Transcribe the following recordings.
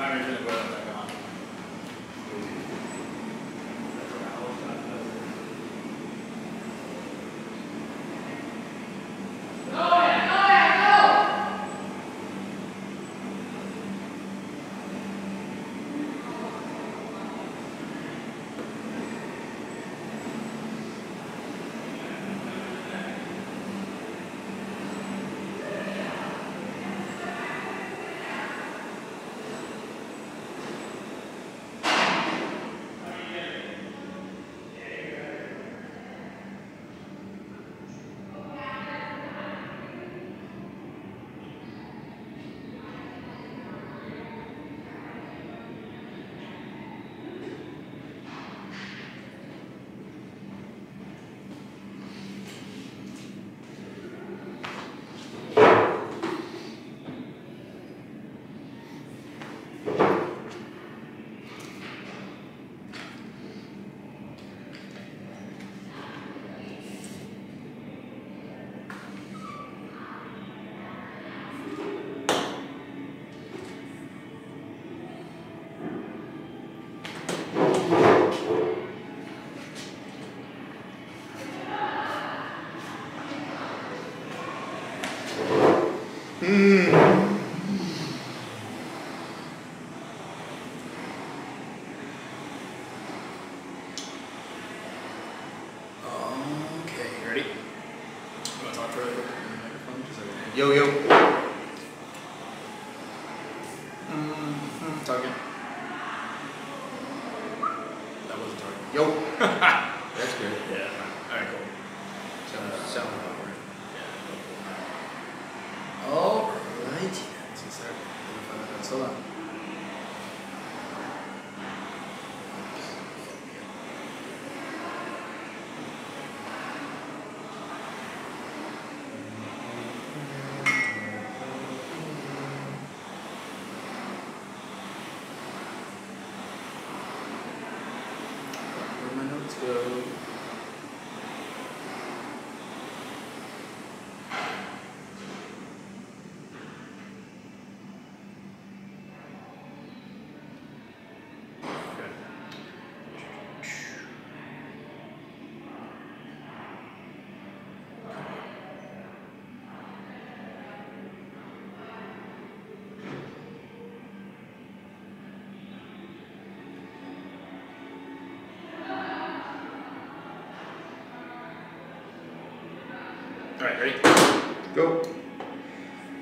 I'm going to put it back on. Okay, you ready? You want to talk to her in the microphone? Just like, Yo, yo. Talking. That wasn't talking. Yo. That's good. Yeah. Alright, cool. Sound over. Yeah. Alright. Hold on. Where'd my notes go? Alright, ready? Go.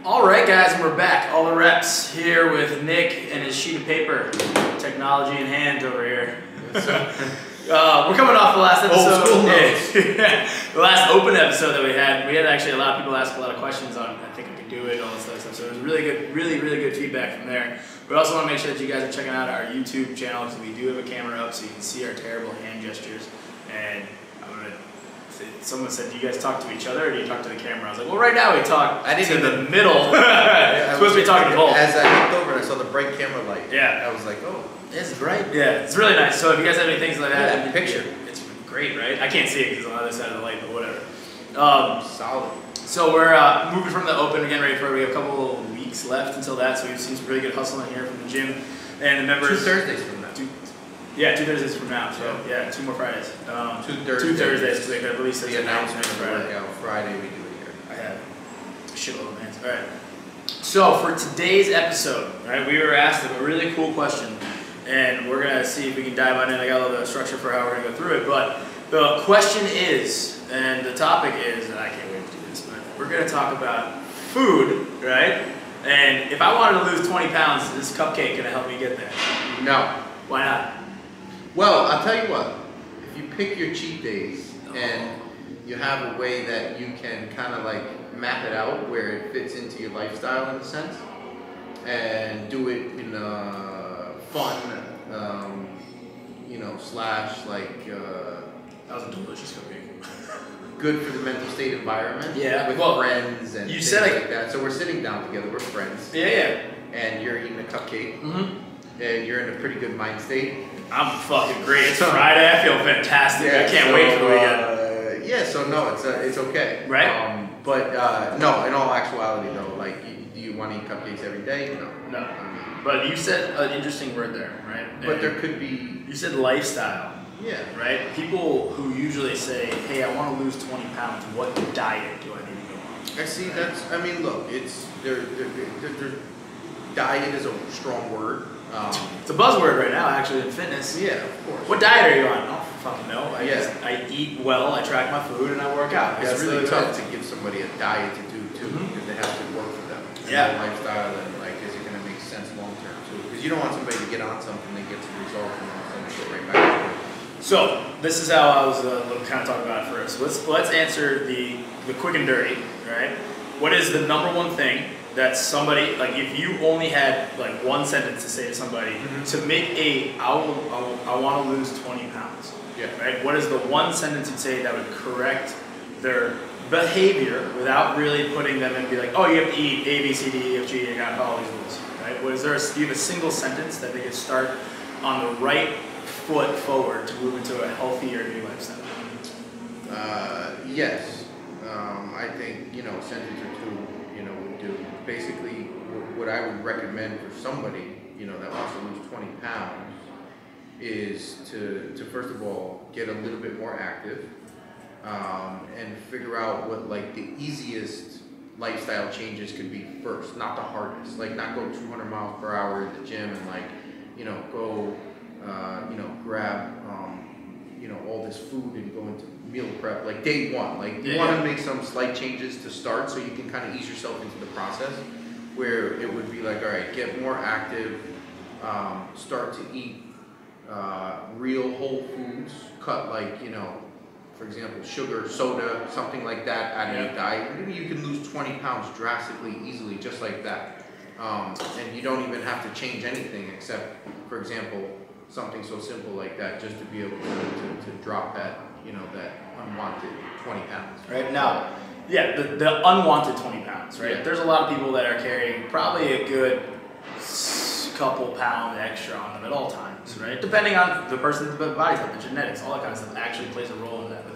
Alright guys, and we're back. All the reps here with Nick and his sheet of paper. Technology in hand over here. We're coming off the last episode. Old school notes. The last open episode that we had actually a lot of people ask a lot of questions on I think I could do it, all this other stuff. So it was really good, really good feedback from there. We also want to make sure that you guys are checking out our YouTube channel because we do have a camera up so you can see our terrible hand gestures. And someone said, do you guys talk to each other or do you talk to the camera? I was like, well, right now we talk to the middle. Supposed to be talking to both. As I looked over and I saw the bright camera light, yeah, I was like, oh, this is bright. Yeah, it's really nice. So if you guys have any things like that, that picture. It's great, right? I can't see it because it's on the other side of the light, but whatever. Solid. So we're moving from the open again, ready for we have a couple weeks left until that. So we've seen some really good hustling here from the gym and the members. 2 Thursdays from now. 2 Thursdays from now. So yeah, 2 more Fridays. 2 Thursdays. 2 Thursdays because they released the announcement of the workout Friday. We do it here. I have a shitload of hands. All right. So for today's episode, right, we were asked a really cool question, and we're gonna see if we can dive on in. I got a little bit of structure for how we're gonna go through it, but the question is, and the topic is, and I can't wait to do this, but we're gonna talk about food, right? And if I wanted to lose 20 pounds, is this cupcake gonna help me get there? No. Why not? Well, I'll tell you what. If you pick your cheat days and you have a way that you can kind of like map it out where it fits into your lifestyle in a sense, and do it in a fun, you know, slash like That was a delicious cupcake. good for the mental state environment. Yeah, with well, friends and you things said like that. So we're sitting down together, we're friends. Yeah. And you're eating a cupcake. Mm-hmm. And you're in a pretty good mind state. I'm fucking great. It's Friday. I feel fantastic. I can't wait for the weekend. Yeah, so no, it's okay. Right. But no, in all actuality though, like, do you want to eat cupcakes every day? No. No. But you said an interesting word there, right? But And there could be. you said lifestyle, Yeah. right? People who usually say, hey, I want to lose 20 pounds, what diet do I need to go on? I see. I mean, look, it's there. Diet is a strong word. It's a buzzword right now, actually, in fitness. Yeah, of course. What diet are you on? Oh, fucking no. Yeah. I eat well, I track my food, and I work out. It's That's really the- tough to give somebody a diet to do too, Mhm. because they have to work for them. And Yeah. their lifestyle and like, is it going to make sense long term too? Because you don't want somebody to get on something and get some results and all of a sudden they go right back to it. So, this is how I was kind of talking about it first. Let's answer the quick and dirty, right? What is the number one thing that somebody, like if you only had like one sentence to say to somebody to make I want to lose 20 pounds, Yeah. right? What is the one sentence you'd say that would correct their behavior without really putting them in and be like, oh, you have to eat A, B, C, D, E, F, G, you got to follow these rules, right? What is there? Do you have a single sentence that they could start on the right foot forward to move into a healthier new lifestyle? Yes. I think, a sentence or two, would do. Basically, what I would recommend for somebody, that wants to lose 20 pounds is to first of all, get a little bit more active, and figure out what, like, the easiest lifestyle changes could be first, not the hardest. Like, not go 200 miles per hour at the gym and, like, go, grab, all this food and go into meal prep, like day one. Like, you want to make some slight changes to start so you can kind of ease yourself into the process, where it would be like, all right, get more active, start to eat real whole foods, cut, like, for example, sugar, soda, something like that out of your diet. Maybe you can lose 20 pounds drastically, easily, just like that. And you don't even have to change anything except, for example, something so simple like that, just to be able to drop that, that unwanted 20 pounds. Right now, the unwanted 20 pounds, right? Yeah. There's a lot of people that are carrying probably a good couple pound extra on them at all times, right? Depending on the person's body type, the genetics, all that kind of stuff actually plays a role in that. But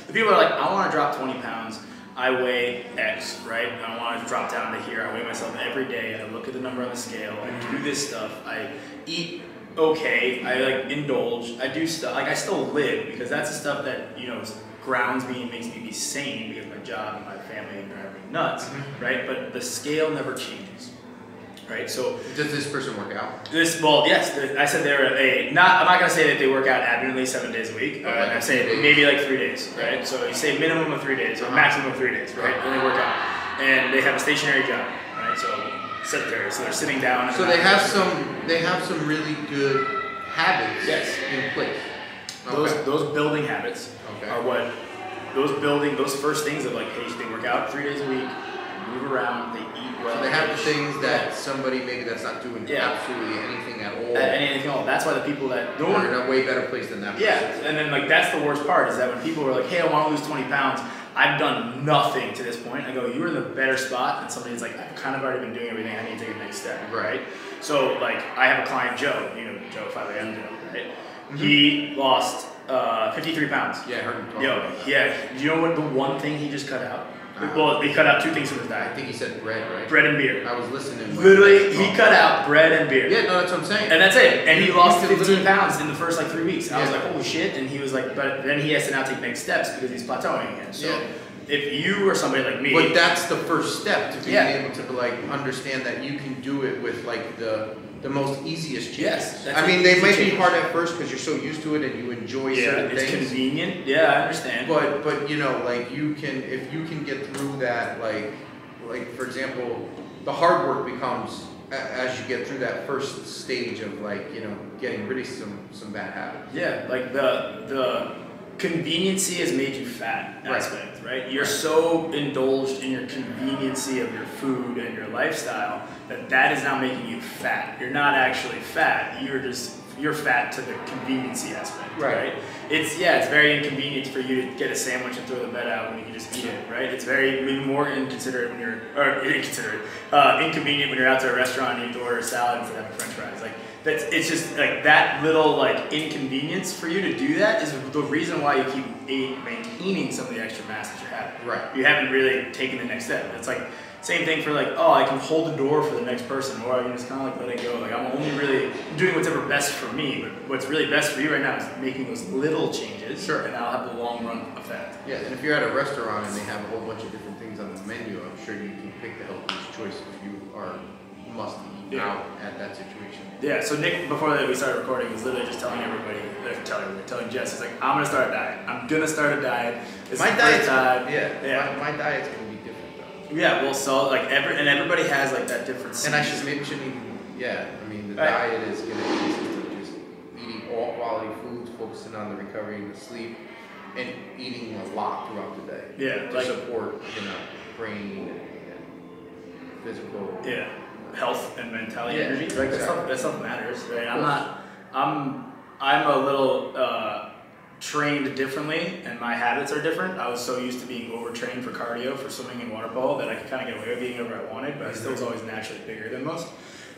the people are like, I want to drop 20 pounds. I weigh X, right? And I want to drop down to here. I weigh myself every day. I look at the number on the scale. I do this stuff. I eat okay. I like indulge. I do stuff. Like, I still live, because that's the stuff that, grounds me and makes me be sane, because my job and my family drive me nuts, right? But the scale never changes, right? So Does this person work out? yes, I said they're I'm not gonna say that they work out abundantly 7 days a week. Okay. I'm saying maybe like 3 days, right? So you say minimum of 3 days or maximum of 3 days, right? And they work out, and they have a stationary job, right? So sedentary, so they're sitting down. So they have some really good habits in place. Those building habits are what those first things of, like, hey, they work out 3 days a week, move around, they eat well. So they have the things that somebody maybe that's not doing absolutely anything at all. Anything at all. That's why the people that are in a way better place than that person. Yeah, and then, like, that's the worst part, is that when people are like, hey, I want to lose 20 pounds, I've done nothing to this point. I go, you were in the better spot, and somebody's like, I've kind of already been doing everything, I need to take the next step, right? So, like, I have a client, Joe, Joe, 5am Joe, right? He lost 53 pounds. Yeah, I heard him talk about that. Yeah. Do you know what the one thing he just cut out? Well, they cut out 2 things from his I diet. think he said bread, right? Bread and beer. I was listening. Literally, he cut out bread and beer. Yeah, no, that's what I'm saying. And that's it. And he lost He 15 pounds in the first, like, 3 weeks. I was Yeah. like, holy shit. And he was like, but then he has to now take next steps because he's plateauing again. So Yeah. if you or somebody like me. But that's the first step to being Yeah. able to, like, understand that you can do it with, like, the most easiest changes. Yes, that's I mean, an they easy might be change. hard at first because you're so used to it and you enjoy certain it's things. convenient. Yeah, I understand. But like, if you can get through that, like for example, the hard work becomes as you get through that first stage of, like, getting rid of some bad habits. Yeah, like the conveniency has made you fat aspect, right? You're so indulged in your conveniency of your food and your lifestyle that is now making you fat. You're not actually fat. You're fat to the conveniency aspect, right? it's very inconvenient for you to get a sandwich and throw the bed out when you can just eat it, right? It's very more inconsiderate when you're, or inconsiderate, inconvenient when you're out to a restaurant and you order a salad instead of having French fries. Like it's just like that little like inconvenience for you to do that is the reason why you keep maintaining some of the extra mass that you're having. Right. You haven't really taken the next step. It's like same thing for like, oh, I can hold the door for the next person, or I can just kind of like let it go. Like I'm only really doing whatever best for me, but what's really best for you right now is making those little changes, sure, and that'll have the long run effect. Yeah, and if you're at a restaurant and they have a whole bunch of different things on the menu, I'm sure you can pick the healthiest choice if you must eat out at that situation. Yeah, so Nick, before we started recording, was literally just telling everybody, telling Jess, he's like, I'm gonna start a diet. I'm gonna start a diet. My diet's my diet's gonna be different though. Yeah, well, so like everybody has like that difference. And I shouldn't even. Yeah, I mean the diet is gonna consist of just eating all quality foods, focusing on the recovery and the sleep, and eating a lot throughout the day. Yeah, to support brain and physical. Yeah. Health and mentality, energy, like exactly. that stuff matters, right? I'm a little trained differently, and my habits are different. I was so used to being overtrained for cardio, for swimming and water polo, that I could kind of get away with being whatever I wanted, but I still was always naturally bigger than most.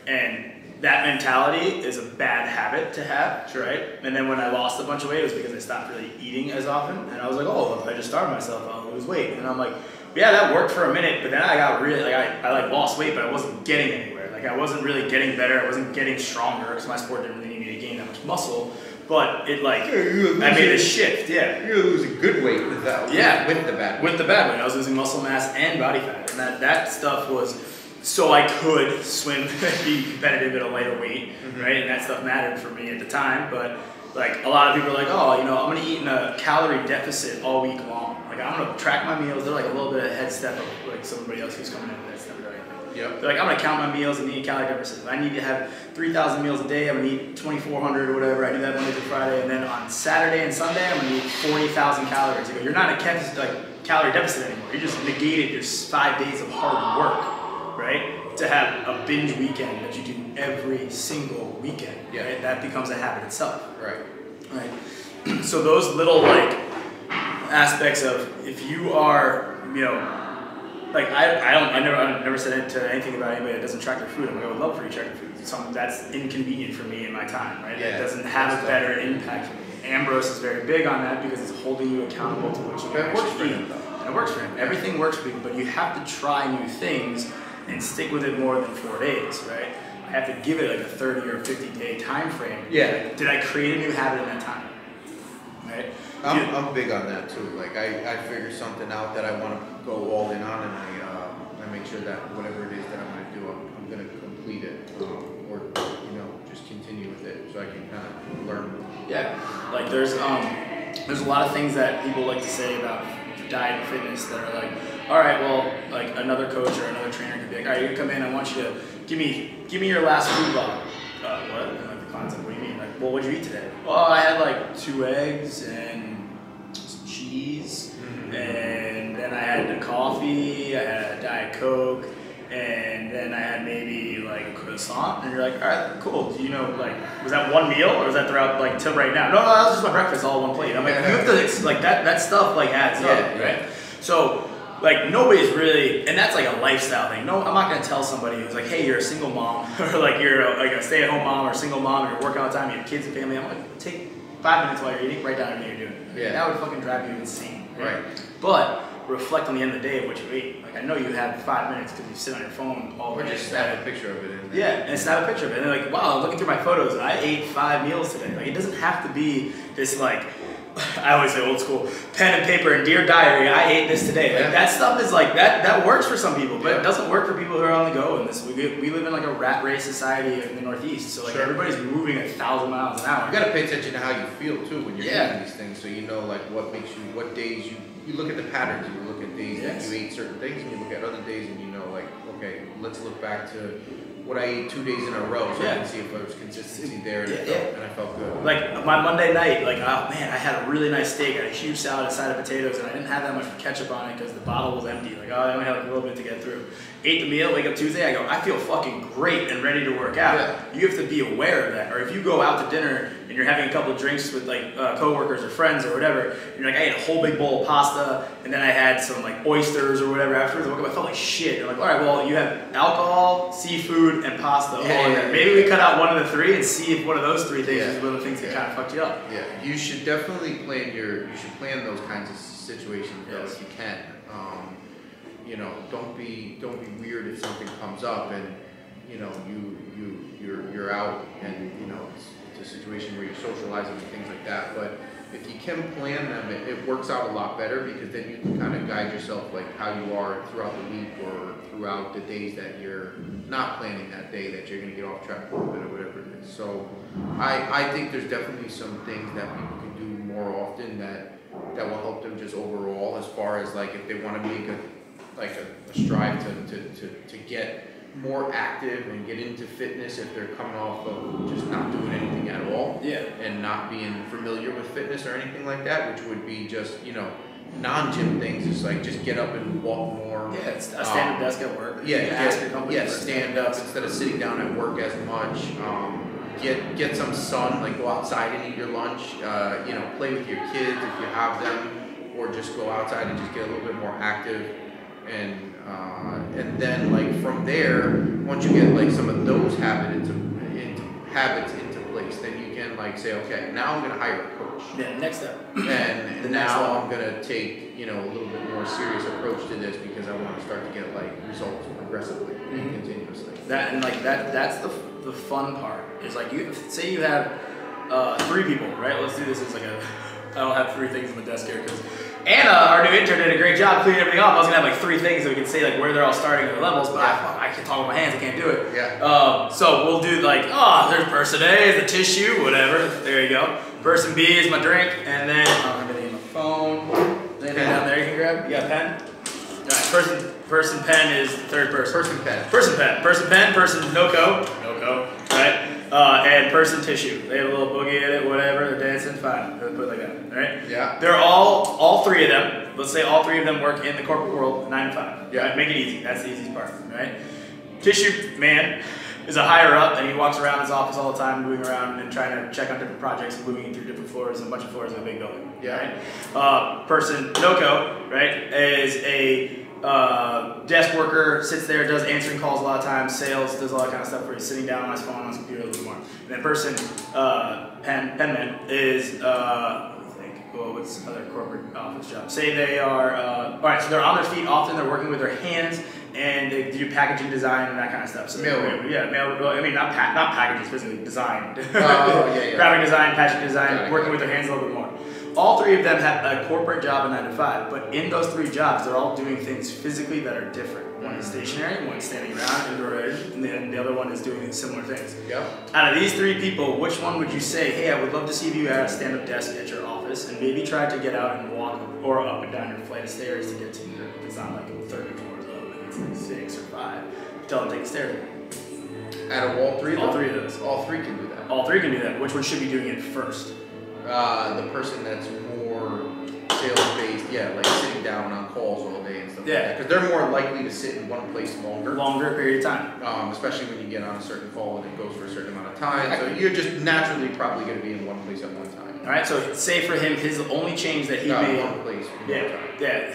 And that mentality is a bad habit to have, right? And then when I lost a bunch of weight, it was because I stopped really eating as often, and I was like, oh, if I just starve myself, I'll lose weight. And I'm like, yeah, that worked for a minute, but then I got really, like, I lost weight, but I wasn't getting anywhere. Like, I wasn't really getting better, I wasn't getting stronger, because my sport didn't really need me to gain that much muscle, but it, like, I made a shift, You're losing good weight with that, with the bad weight. With the bad weight, I was losing muscle mass and body fat, and that stuff was so I could swim and be competitive at a lighter weight, right, and that stuff mattered for me at the time, but, like, a lot of people are like, oh, I'm going to eat in a calorie deficit all week long. Like, I'm going to track my meals. They're like a little bit of head step of like somebody else who's coming in with that step or anything. Yep. They're like, I'm going to count my meals and eat a calorie deficit. If I need to have 3,000 meals a day, I'm going to eat 2,400 or whatever. I do that Monday through Friday. And then on Saturday and Sunday, I'm going to eat 40,000 calories. You go, you're not in a calorie deficit anymore. You just negated your 5 days of hard work, right? To have a binge weekend that you do every single weekend. Yeah. Right? That becomes a habit itself. Right. So those little like aspects of if you are, like I never said to anything about anybody that doesn't track their food. I'm like, I would love for you to track your food. It's something that's inconvenient for me in my time, right? Yeah, it doesn't have a better impact for me. Ambrose is very big on that because it's holding you accountable to what you can actually eat. And it works for him. Everything works for people, but you have to try new things and stick with it more than 4 days, right? I have to give it like a 30 or 50 day time frame. Yeah. Did I create a new habit in that time? Right? I'm big on that too. Like I figure something out that I want to go all in on, and I make sure that whatever it is that I'm going to do, I'm going to complete it, or just continue with it, so I can kind of learn. Yeah, like there's a lot of things that people like to say about diet and fitness that are like, all right, well, like another coach or another trainer could be like, all right, you're gonna come in, I want you to give me your last food log. What? And like the concept, what do you mean? Like, well, what'd you eat today? Well, I had like 2 eggs and some cheese, and then I had the coffee, I had a Diet Coke, and then I had maybe like a croissant. And you're like, all right, cool. Do you know, like, was that one meal or was that throughout like till right now? No, that was just my breakfast, all in one plate. I'm like, you have to like that stuff like adds up, right? So. Like nobody's really, and that's like a lifestyle thing. No, I'm not gonna tell somebody who's like, hey, you're a single mom, or like you're a stay-at-home mom or a single mom, and you're working all the time, you have kids and family. I'm like, take 5 minutes while you're eating, write down everything you're doing. Yeah. That would fucking drive you insane. Right. But reflect on the end of the day of what you ate. Like I know you had 5 minutes because you sit on your phone all day. Or just snap a picture of it. And snap a picture of it. And they're like, wow, looking through my photos, I ate 5 meals today. Like it doesn't have to be this like. I always say old school, pen and paper and dear diary, I ate this today. Like that stuff is like, that works for some people, but it doesn't work for people who are on the go in this. We live in like a rat race society in the Northeast, so like everybody's moving 1,000 miles an hour. You gotta pay attention to how you feel too when you're eating these things, so you know like what makes you, what days you look at the patterns, and you look at days that you ate certain things, and you look at other days and you know like, okay, let's look back to what I ate 2 days in a row, so I Yeah. can see if there was consistency there, and, Yeah, and I felt good. Like my Monday night, like oh man, I had a really nice steak, I had a huge salad, a side of potatoes, and I didn't have that much ketchup on it because the bottle was empty. Like oh, I only had like a little bit to get through. Ate the meal, wake up Tuesday, I go, I feel fucking great and ready to work out. Yeah. You have to be aware of that. Or if you go out to dinner and you're having a couple of drinks with like coworkers or friends or whatever, you're like, I ate a whole big bowl of pasta and then I had some like oysters or whatever afterwards. I woke up, I felt like shit. You're like, all right, well, you have alcohol, seafood, and pasta all in there. Maybe we cut out one of the three and see if one of those three things is one of the things that kind of fucked you up. Yeah, you should definitely you should plan those kinds of situations though, Yes. if you can. You know, don't be weird if something comes up and you know you're out and you know it's a situation where you're socializing and things like that. But if you can plan them, it works out a lot better because then you can kind of guide yourself like how you are throughout the week or throughout the days that you're not planning that day that you're going to get off track a little bit or whatever it is. So I think there's definitely some things that people can do more often that will help them just overall as far as like if they want to make a strive to get more active and get into fitness if they're coming off of just not doing anything at all. Yeah. And not being familiar with fitness or anything like that, which would be just, you know, non-gym things. It's like just get up and walk more. Yeah, it's a stand-up desk at work. Yeah, stand up instead of sitting down at work as much. Get some sun, like go outside and eat your lunch. You know, play with your kids if you have them, or just go outside and just get a little bit more active. And then like from there, once you get like some of those habits into place, then you can like say, okay, now I'm gonna hire a coach. Yeah, next step. And now I'm gonna take, you know, a little bit more serious approach to this because I want to start to get like results progressively and continuously. That's the fun part. Is like you say you have 3 people, right? Let's do this as like I don't have 3 things on the desk here because Anna, our new intern, did a great job cleaning everything up. I was gonna have like 3 things that we could say like where they're all starting at their levels, but I can't talk with my hands, I can't do it. Yeah. So we'll do like, there's person A is the tissue, whatever. There you go. Person B is my drink, and then I'm gonna need my phone. Anything down there you can grab? You got a pen? Alright, person pen is the third person. Person pen, person Noco, right? And person tissue. They have a little boogie in it, whatever, they're dancing, fine. Put it like that, right? Yeah. They're all 3 of them, let's say all 3 of them work in the corporate world 9 to 5. Yeah. Right? Make it easy, that's the easiest part, right? Tissue man is a higher up and he walks around his office all the time, moving around and trying to check on different projects and moving through different floors and a bunch of floors in a big building. Yeah. Right? Person Noco, right, is a desk worker, sits there, does answering calls a lot of times, sales, does all that kind of stuff where he's sitting down on his phone on his computer a little bit more. And then person penman is what's other corporate office job? Say they are alright, so they're on their feet often, they're working with their hands and they do packaging design and that kind of stuff. So mail, I mean not packages, physically design. Graphic design, packaging design, working with their hands a little bit more. All 3 of them have a corporate job in 9 to 5, but in those 3 jobs, they're all doing things physically that are different. One is stationary, one is standing around, and then the other one is doing similar things. Yep. Out of these 3 people, which one would you say, hey, I would love to see you at a stand-up desk at your office, and maybe try to get out and walk or up and down your flight of stairs to get to your, it's not like 30 floors up, maybe it's like 6 or 5. Tell them to take the stairs. Out of all 3 of them? All 3 of those. All 3 can do that. All 3 can do that. Which one should be doing it first? The person that's more sales-based, like sitting down on calls all day and stuff like that. Because they're more likely to sit in one place longer. Longer period of time. Especially when you get on a certain call and it goes for a certain amount of time. So you're just naturally probably going to be in one place at one time. Alright, so say for him, his only change that he made... one place.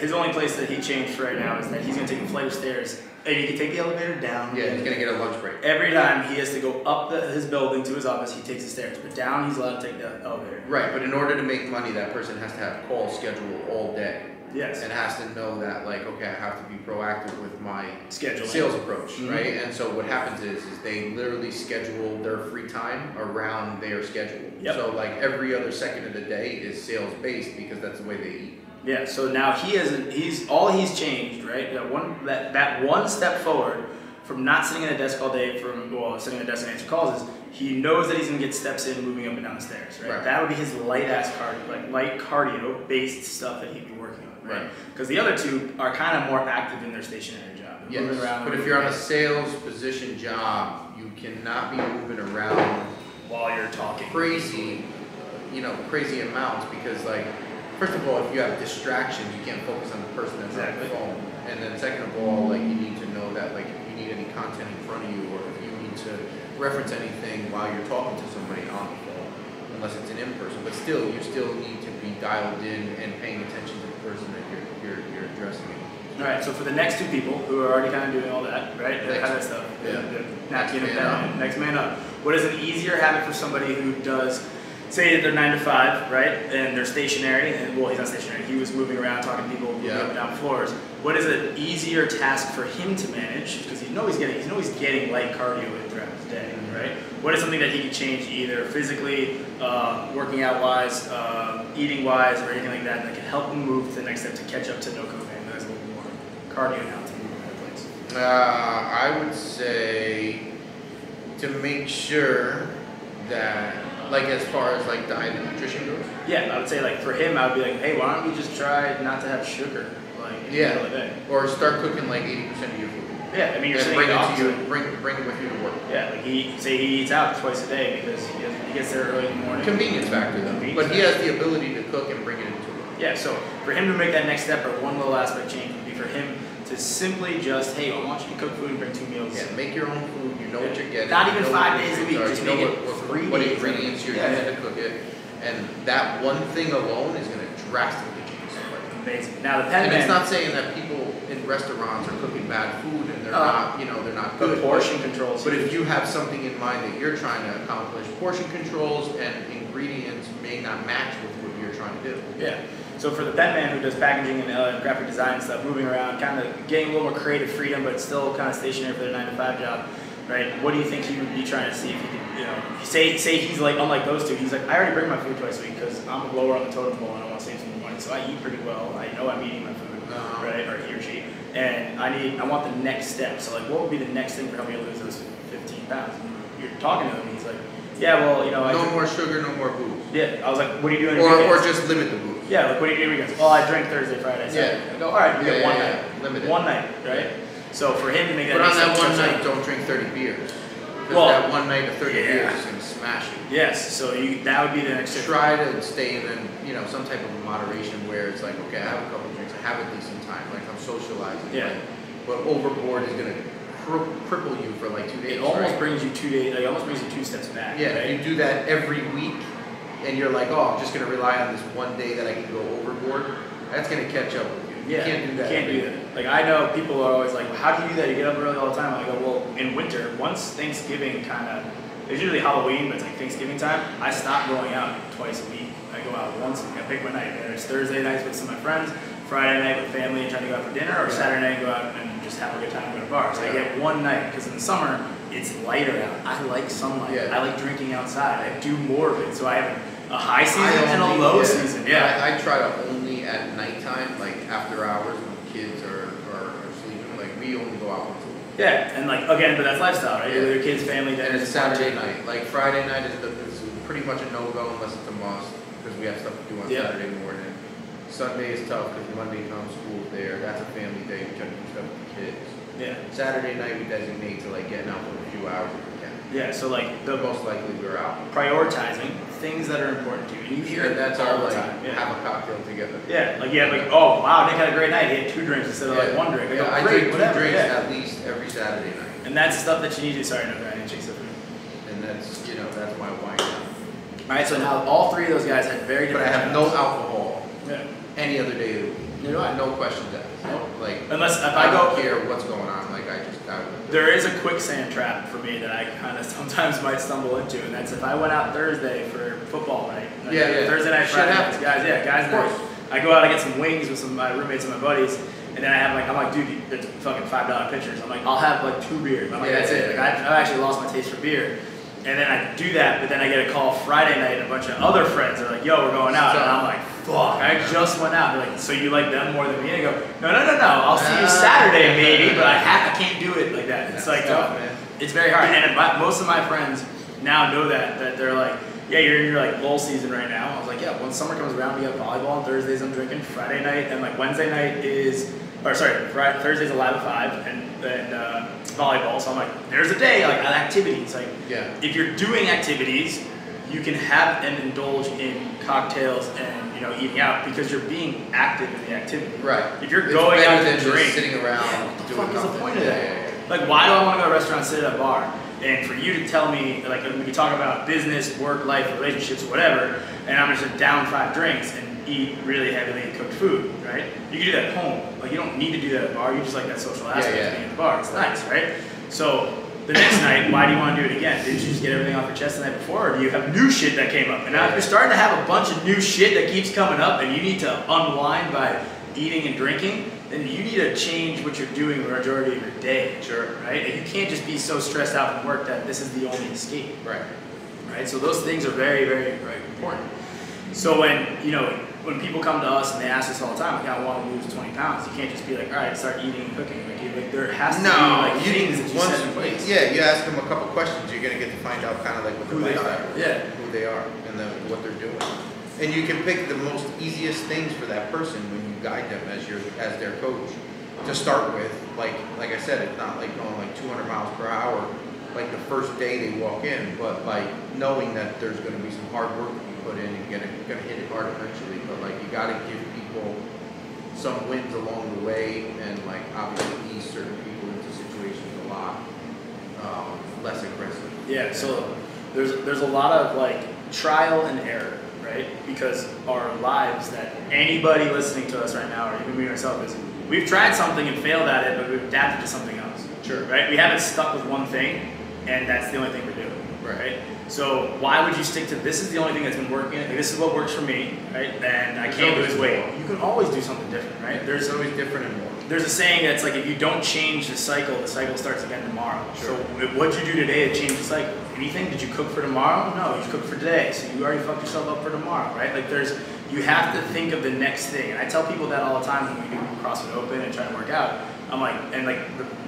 His only place that he changed for right now is that he's going to take a flight of stairs. And you can take the elevator down. Yeah, he's going to get a lunch break. Every time he has to go up his building to his office, he takes the stairs. But down, he's allowed to take the elevator. Right, but in order to make money, that person has to have calls scheduled all day. Yes. And has to know that, like, okay, I have to be proactive with my scheduling sales approach, right? And so what happens is they literally schedule their free time around their schedule. Yep. So, like, every other second of the day is sales-based because that's the way they eat. Yeah, so now he's changed, right? That one step forward from not sitting at a desk all day, sitting at a desk and answering calls is he knows that he's gonna get steps in moving up and down the stairs, right? That would be his light cardio based stuff that he'd be working on. right? Right. Because the other two are kind of more active in their stationary job. Yes, Moving around, but if you're on a sales position job, you cannot be moving around while you're talking, crazy amounts, because like, first of all, if you have distractions, you can't focus on the person that's on the phone. And then second of all, like, you need to know that, like, if you need any content in front of you, or if you need to reference anything while you're talking to somebody on the phone, unless it's an in-person, but still, you still need to be dialed in and paying attention to the person that you're addressing. All right, so for the next two people who are already kind of doing all that, right? That kind of stuff. Yeah. Next man up. What is an easier habit for somebody who does, say that they're 9 to 5, right? And they're stationary, and well, he's not stationary. He was moving around, talking to people, moving up and down floors. What is an easier task for him to manage? Because he's always getting light cardio in throughout his day, right? What is something that he could change, either physically, working out wise, eating wise, or anything like that can help him move to the next step to catch up to no Cobain? That's a little more cardio now to move in a place. I would say to make sure that, like, as far as like diet and nutrition goes. Yeah, I would say, like, for him, I would be like, hey, why don't we just try not to have sugar, like, in the middle of the day? Or start cooking like 80% of your food. Yeah, I mean, you're and saying bring the it to opposite. you, bring it with you to work. Yeah, like he eats out twice a day because he gets there early in the morning. Convenience factor though, but he has the ability to cook and bring it into work. Yeah, so for him to make that next step, or one little aspect change, would be for him to simply just, hey, I want you to cook food and bring 2 meals. Yeah, make your own food. You know what you're getting. Not even you know 5 days a week. Just make it 3 what days. ingredients you're using to cook it, and that one thing alone is going to drastically change somebody. Amazing. Now the pen And man, it's not saying that people in restaurants are cooking bad food and they're not, they're not the good. portion controls. But if you have something in mind that you're trying to accomplish, portion controls and ingredients may not match with what you're trying to do. Yeah. So for the pen man who does packaging and graphic design stuff, moving around, kind of getting a little more creative freedom, but still kind of stationary for their 9 to 5 job, right? What do you think he would be trying to see if he could, say he's like, unlike those two, he's like, I already bring my food twice a week because I'm lower on the totem pole and I want to save some money. So I eat pretty well. I know I'm eating my food, right? Or he or she. And I want the next step. So like, what would be the next thing for helping me lose those 15 pounds? You're talking to him, and he's like, yeah, well, no more sugar, no more booze. Yeah, I was like, what are you doing? Or just limit the booze. Yeah, like, what do you do weekends? Well, I drink Thursday, Friday, Saturday. I go, all right, we get one night. Limited. One night, right? So for him to make that. But on that one night, don't drink 30 beers. Because that one night of 30 beers is going to smash you. Yes, so that would be the next. Try to stay in some type of moderation where it's like, okay, I have a couple drinks, I have a decent time, like I'm socializing. Yeah. Right? But overboard is going to cripple you for like 2 days. It almost brings you 2 days. It almost brings you 2 steps back. Yeah, right? if you do that every week, and you're like, oh, I'm just going to rely on this one day that I can go overboard, that's going to catch up with you. Yeah, you can't do that. You can't do that. Like, I know people are always like, well, how do you do that? You get up early all the time. I go, well, in winter, once Thanksgiving it's usually Halloween, but it's like Thanksgiving time, I stop going out twice a week. I go out once a week. I pick my night. Whether it's Thursday nights with some of my friends, Friday night with family and trying to go out for dinner, or Saturday night go out and just have a good time and go to bars. I get one night, because in the summer, it's lighter out. I like sunlight. Yeah. I like drinking outside. I do more of it. So I have a high season and a low season. Yeah. I try to only at nighttime, like after hours when kids are sleeping, like we only go out once a week. Yeah, and like, again, but that's lifestyle, right? With your kids, family, And dinner. it's Saturday night. Like Friday night is pretty much a no-go unless it's a must, because we have stuff to do on Saturday morning. Sunday is tough because Monday comes, school's there. That's a family day. We try to do stuff with the kids. Yeah. Saturday night we designate to like getting out for a few hours if we can. Yeah, so like The most likely we're out. prioritizing things that are important to you. And you hear And it that's all our the like time. Yeah. have a cocktail together. Yeah, like oh wow, Nick had a great night. He had 2 drinks instead of like 1 drink. I go, I great, drink 2 whatever. drinks Yeah. at least every Saturday night. And that's stuff that you need to. Sorry, no, I didn't chase it. And that's that's my wine now. All right, so now all 3 of those guys had very But I different. have no alcohol Yeah. any other day of the week. Neither do I. No questions asked. Like Unless if I I don't go. care what's going on. Like There is a quicksand trap for me that I kind of sometimes might stumble into, and that's if I went out Thursday for football night. Like Thursday night, Shit Friday happens. nights, guys night. I go out, I get some wings with some of my roommates and my buddies, and then I'm like, dude, it's fucking $5 pitchers. I'm like, I'll have like 2 beers. I'm like, that's it. Like, I've actually lost my taste for beer. And then I do that, but then I get a call Friday night, and a bunch of other friends are like, yo, we're going out. And I'm like, fuck, I just went out. They're like, so you like them more than me? And I go, no, I'll see you Saturday maybe, but I can't do it like that. It's like, tough, man. It's very hard. And most of my friends now know that they're like, yeah, you're in your like lull season right now. I was like, yeah, when summer comes around, we got volleyball on Thursdays. I'm drinking Friday night, and like Wednesday night is, or sorry, Thursday's 11-5, and volleyball. So I'm like, there's a day like activities. Like, if you're doing activities, you can have and indulge in cocktails and eating out because you're being active in the activity. Right. If you're going out to drink, sitting around, what the fuck is the point of that? Like, why do I want to go to a restaurant, sit at a bar? And for you to tell me, like, we can talk about business, work, life, relationships, whatever, and I'm just down 5 drinks and eat really heavily cooked food, right? You can do that at home. Like, you don't need to do that at a bar. You just like that social aspect of being at the bar. It's nice, right? So the next night, why do you want to do it again? Didn't you just get everything off your chest the night before, or do you have new shit that came up? And now if you're starting to have a bunch of new shit that keeps coming up and you need to unwind by eating and drinking, then you need to change what you're doing the majority of your day. Sure. Right? And you can't just be so stressed out from work that this is the only escape. Right. Right? So those things are very, very, very important. So when people come to us and they ask us all the time, like, I want to lose 20 pounds, you can't just be like, all right, start eating and cooking. Like there has to be like things that you set in place. Yeah, you ask them a couple questions, you're gonna get to find out kind of like what Who they are. Yeah. Who they are and then what they're doing. And you can pick the most easiest things for that person when you guide them as their coach. To start with, like I said, it's not like going like 200 miles per hour like the first day they walk in, but like knowing that there's going to be some hard work that you put in and gonna hit it hard eventually. But like you got to give people some wins along the way, and like obviously ease certain people into situations a lot less aggressive. Yeah. So there's a lot of like trial and error. Right? Because our lives, that anybody listening to us right now, or even me myself, is we've tried something and failed at it, but we've adapted to something else. Sure. Right? We haven't stuck with one thing, and that's the only thing we're doing. Right. So why would you stick to this is the only thing that's been working? Like, this is what works for me, right? And I can't lose weight. You can always do something different, right? There's always different and more. There's a saying that's like, if you don't change the cycle starts again tomorrow. Sure. So what'd you do today to change the cycle? Anything? Did you cook for tomorrow? No, you cooked for today. So you already fucked yourself up for tomorrow, right? Like you have to think of the next thing. And I tell people that all the time when we do CrossFit Open and try to work out. I'm like, and like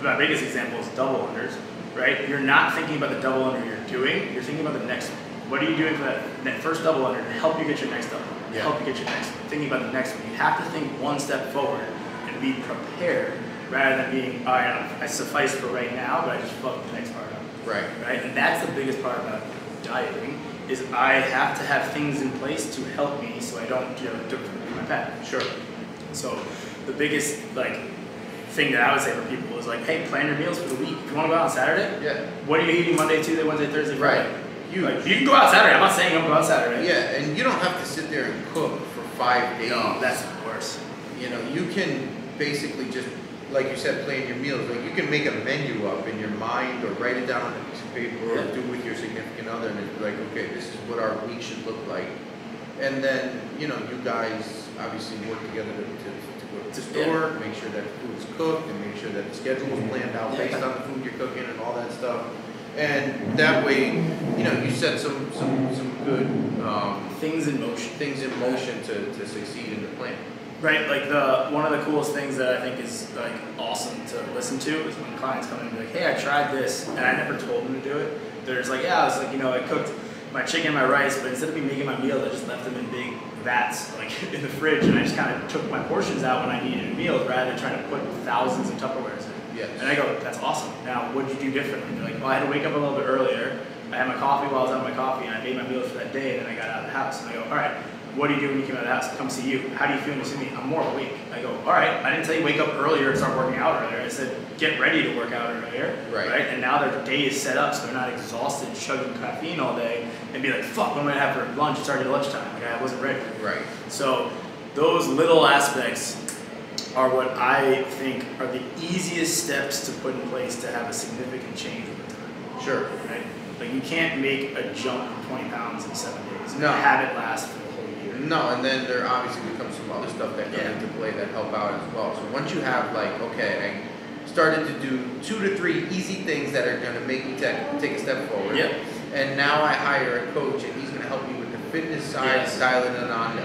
my biggest example is double unders, right? You're not thinking about the double under you're doing, you're thinking about the next one. What are you doing for that first double under to help you get your next double? To help you get your next one. Thinking about the next one. You have to think one step forward and be prepared rather than being, all right, I suffice for right now, but I just fucked the next part up. Right. Right? And that's the biggest part about dieting is I have to have things in place to help me so I don't dip my path. Sure. So the biggest thing that I would say for people is like, hey, plan your meals for the week. If you want to go out on Saturday, what are you eating Monday, Tuesday, Wednesday, Thursday, Friday? Right. You can go out Saturday. I'm not saying you don't go out Saturday. Yeah, and you don't have to sit there and cook for 5 days. No, that's worse. You can basically just, like you said, plan your meals. Like you can make a menu up in your mind or write it down on a piece of paper or do it with your significant other, and it's like, okay, this is what our week should look like. And then, you guys obviously work together to go to the store, make sure that food's cooked, and make sure that the schedule is planned out based on the food you're cooking and all that stuff. And that way, you set some good things in motion to succeed in the plan. Right, like one of the coolest things that I think is like awesome to listen to is when clients come in and be like, hey, I tried this and I never told them to do it. They're just like, yeah, I was like, I cooked my chicken and my rice, but instead of me making my meals, I just left them in big vats like in the fridge, and I just kind of took my portions out when I needed meals rather than trying to put thousands of Tupperwares in. Yes. And I go, that's awesome. Now, what did you do differently? They're like, well, I had to wake up a little bit earlier. I had my coffee while I was having my coffee, and I made my meals for that day, and then I got out of the house. And I go, all right, what do you do when you came out of the house? Come see you. How do you feel when you see me? I'm more awake. I go, all right, I didn't tell you wake up earlier and start working out earlier. I said, get ready to work out earlier. Right? And now their day is set up so they're not exhausted chugging caffeine all day and be like, fuck, what am I gonna have for lunch? It's already lunchtime. Like, I wasn't ready. Right. So those little aspects are what I think are the easiest steps to put in place to have a significant change over time. Sure. Right? Like, you can't make a jump of 20 pounds in 7 days. No. Have it last for the whole year. No, and then there obviously becomes some other stuff that come into play that help out as well. So once you have like, okay, I started to do 2 to 3 easy things that are gonna make me take a step forward. Yep. And now I hire a coach and he's gonna help me with the fitness side, dialing in on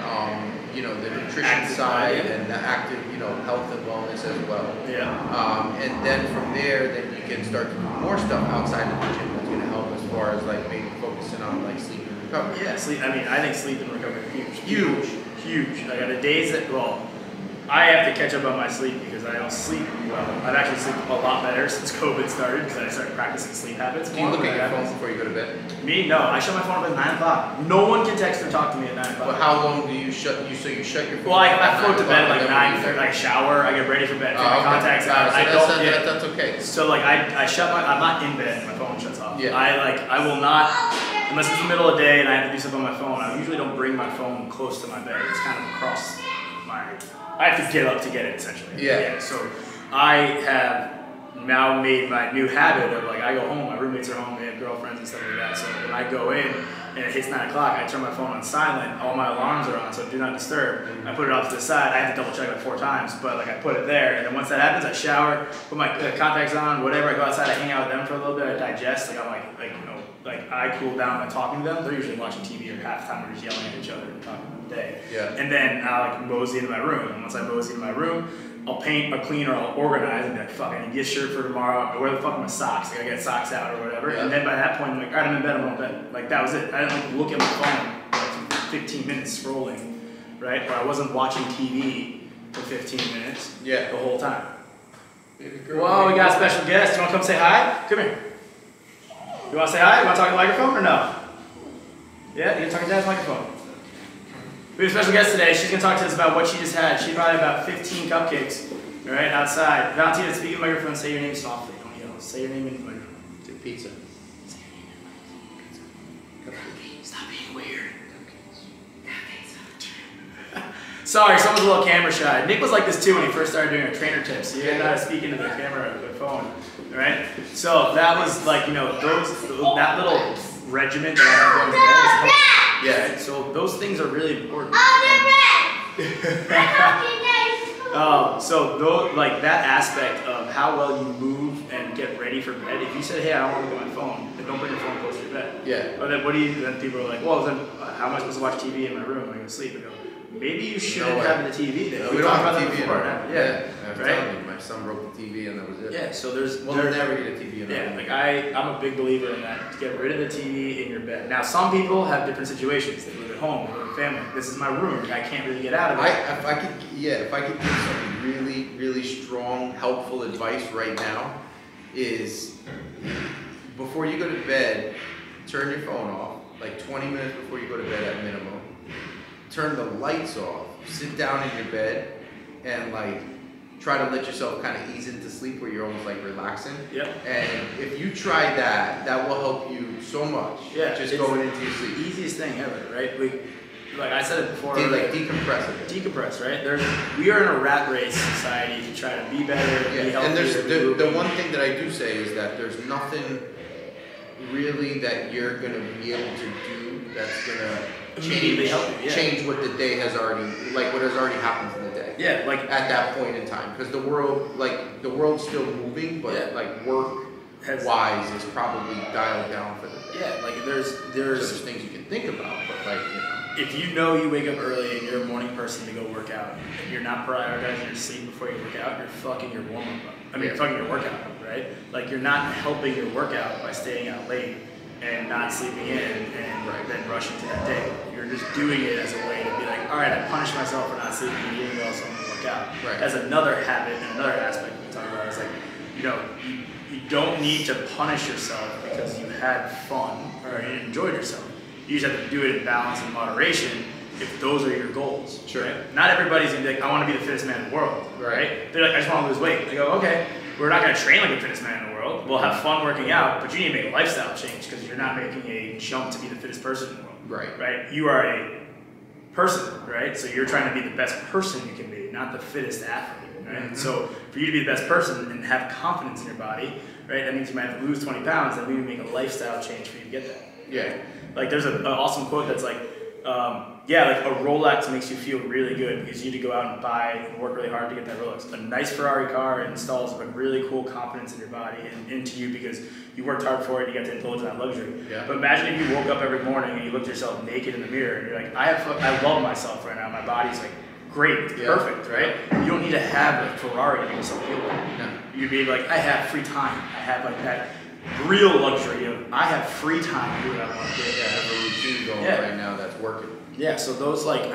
the nutrition Active side diet. and the active, health and wellness as well. Yeah. And then from there, then you can start to do more stuff outside of the gym that's gonna help as far as like maybe focusing on like sleep and recovery. Yeah, sleep. I mean, I think sleep and recovery are Huge. huge. Like on the days that, well, I have to catch up on my sleep because I don't sleep well. I've actually slept a lot better since COVID started because I started practicing sleep habits. Do you look at your phone before you go to bed? Me? No, I shut my phone up at 9 o'clock. No one can text or talk to me at 9 o'clock. Well, how long do you shut? So you shut your phone? Well, I float to bed at like 9:30. I shower. I get ready for bed. Take my contacts out. That's okay. So like I shut my. I'm not in bed. My phone shuts off. Yeah. I will not. Unless it's the middle of the day and I have to do something on my phone. I usually don't bring my phone close to my bed. It's kind of across my. I have to get up to get it essentially. Yeah. So I have now made my new habit of like I go home. My roommates are home. They have girlfriends and stuff like that. So when I go in and it hits 9 o'clock, I turn my phone on silent. All my alarms are on, so do not disturb. I put it off to the side. I have to double check it 4 times, but like I put it there. And then once that happens, I shower, put my contacts on, whatever. I go outside. I hang out with them for a little bit. I digest. Like I'm like I cool down by talking to them. They're usually watching TV or half the time we're just yelling at each other and talking about the day. Yeah. And then I like mosey into my room. And once I mosey into my room, I'll paint, I'll clean, or I'll organize and be like, fuck, I need to get a shirt for tomorrow. Where the fuck are my socks? Like, I get socks out or whatever. Yeah. And then by that point, I'm like, all right, I'm in bed, I'm in bed. Like, that was it. I didn't like look at my phone like 15 minutes scrolling, right? Or I wasn't watching TV for 15 minutes Yeah. the whole time. Girl, Whoa, we got a special guest. You want to come say hi? Come here. You want to say hi? You want to talk to the microphone or no? Yeah, you can talk to Dad's microphone. We have a special guest today. She's going to talk to us about what she just had. She brought about 15 cupcakes, all right, outside. Valentina, speak in the microphone. Say your name softly. Don't yell. Say your name in the microphone. Do pizza. Say your name. Stop being weird. Sorry, someone's a little camera shy. Nick was like this too when he first started doing our trainer tips. He didn't know how to speak into the camera or the phone, all right? So that was like, you know, that little regiment that I have going to bed. Yeah, so those things are really important. So those, like that aspect of how well you move and get ready for bed. If you said, hey, I don't want to look at my phone, then don't bring your phone close to your bed. Yeah. But then what do you? Then people are like, well, then how am I supposed to watch TV in my room when I go to sleep? I go, maybe you shouldn't have the TV there. We don't have that TV before. Yeah. I'm Right? telling you, my son broke the TV and that was it. Yeah. So there's. We'll never get a TV in our Yeah, room. like I'm a big believer in that. Get rid of the TV in your bed. Now, some people have different situations. They live at home, they live with family. This is my room. I can't really get out of it. If I could give some really, really strong, helpful advice right now, is before you go to bed, turn your phone off, like 20 minutes before you go to bed at minimum. Turn the lights off, sit down in your bed, and like try to let yourself kind of ease into sleep where you're almost like relaxing. Yep. And if you try that, that will help you so much. Yeah, Just it's going into your sleep. Easiest thing ever, right? Like I said it before. Decompress it. Decompress, right? We are in a rat race society to try to be better, be healthier. And there's the one thing that I do say is that there's nothing really that you're gonna be able to do that's gonna change what the day has already, like what has already happened in the day. Yeah, like at that point in time, because the world's still moving, but like work-wise is probably dialed down for the day. Yeah, like there's so there's things you can think about, but like if you know you wake up early and you're a morning person to go work out, and you're not prioritizing your sleep before you work out, you're fucking your warm-up up. You're fucking your workout up, right? Like you're not helping your workout by staying out late and not sleeping in and then rushing to that day. You're just doing it as a way to be like, all right, I punish myself for not sleeping even though I'm going to work out. Right. That's another habit and another aspect we talk about. Is like, you don't need to punish yourself because you had fun or you enjoyed yourself. You just have to do it in balance and moderation if those are your goals. Sure. Right? Not everybody's gonna be like, I want to be the fittest man in the world. Right? They're like, I just want to lose weight. They go, okay, we're not gonna train like the fittest man in the world. We'll have fun working out, but you need to make a lifestyle change because you're not making a jump to be the fittest person in the world. Right. Right? You are a person, right? So you're trying to be the best person you can be, not the fittest athlete. Right? Mm-hmm. So for you to be the best person and have confidence in your body, right? That means you might have to lose 20 pounds. Then we need to make a lifestyle change for you to get that. Yeah. Like there's an awesome quote that's like, like a Rolex makes you feel really good because you need to go out and buy and work really hard to get that Rolex. A nice Ferrari car installs a really cool confidence in your body and into you because you worked hard for it and you got to indulge in that luxury. Yeah. But imagine if you woke up every morning and you looked at yourself naked in the mirror and you're like, I love myself right now. My body's like great, perfect, right? You don't need to have a Ferrari to make yourself feel good. No. You'd be like, I have free time. I have like that real luxury of I have free time to do what I want to do. Yeah, I have a routine going right now that's working. Yeah, so those like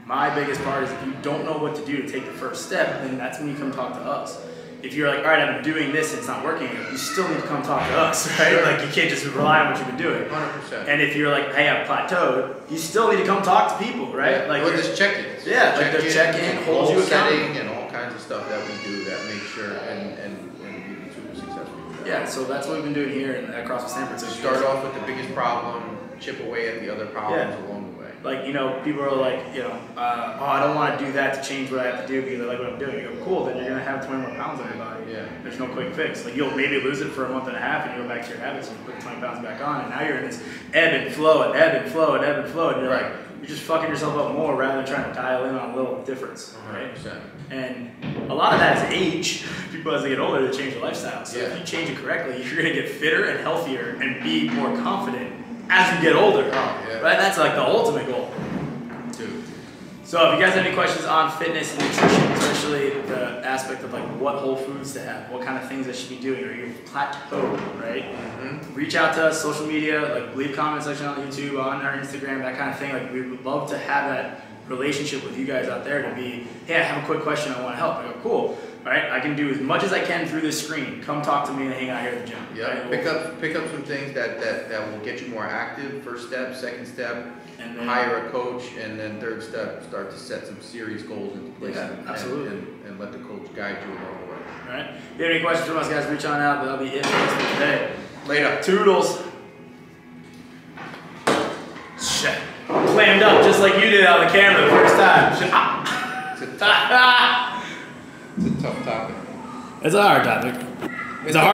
my biggest part is if you don't know what to do to take the first step, then that's when you come talk to us. If you're like, all right, I'm doing this and it's not working, you still need to come talk to us, right? Sure. Like you can't just rely on what you've been doing. 100%. And if you're like, hey, I've plateaued, you still need to come talk to people, right? Yeah. Like, or there's check-ins. Yeah, like there's check-in, holds you setting, and all kinds of stuff that we do that make sure and be super successful. Yeah, so that's what we've been doing here at CrossFit Stanford. So start off with the biggest problem, chip away at the other problems along the way. Like, you know, people are like, you know, oh, I don't want to do that to change what I have to do because I like what I'm doing. You go, cool, then you're going to have 20 more pounds on your body. Yeah. There's no quick fix. Like, you'll maybe lose it for a month and a half and you go back to your habits and you put 20 pounds back on, and now you're in this ebb and flow and ebb and flow and ebb and flow, and you're like, you're just fucking yourself up more rather than trying to dial in on a little difference, right? 100%. And a lot of that is age. People, as they get older, they change their lifestyle. So if you change it correctly, you're going to get fitter and healthier and be more confident as you get older, right? That's like the ultimate goal. So if you guys have any questions on fitness and nutrition, especially the aspect of like what whole foods to have, what kind of things I should be doing, or you're plateaued, right? Reach out to us, social media, like leave comment section on YouTube, on our Instagram, that kind of thing. Like we would love to have that relationship with you guys out there to be, hey, I have a quick question, I want to help. I go, cool, right? I can do as much as I can through this screen. Come talk to me and hang out here at the gym. Yeah, right? pick up some things that will get you more active. First step, second step, and then hire a coach, and then third step, start to set some serious goals into place. Absolutely. And let the coach guide you along the way. All right. If you have any questions from us, guys, reach on out. But that'll be it for us for today. Later. Toodles. Shit. Clammed up just like you did on the camera the first time. It's a tough topic. It's a hard topic. It's a hard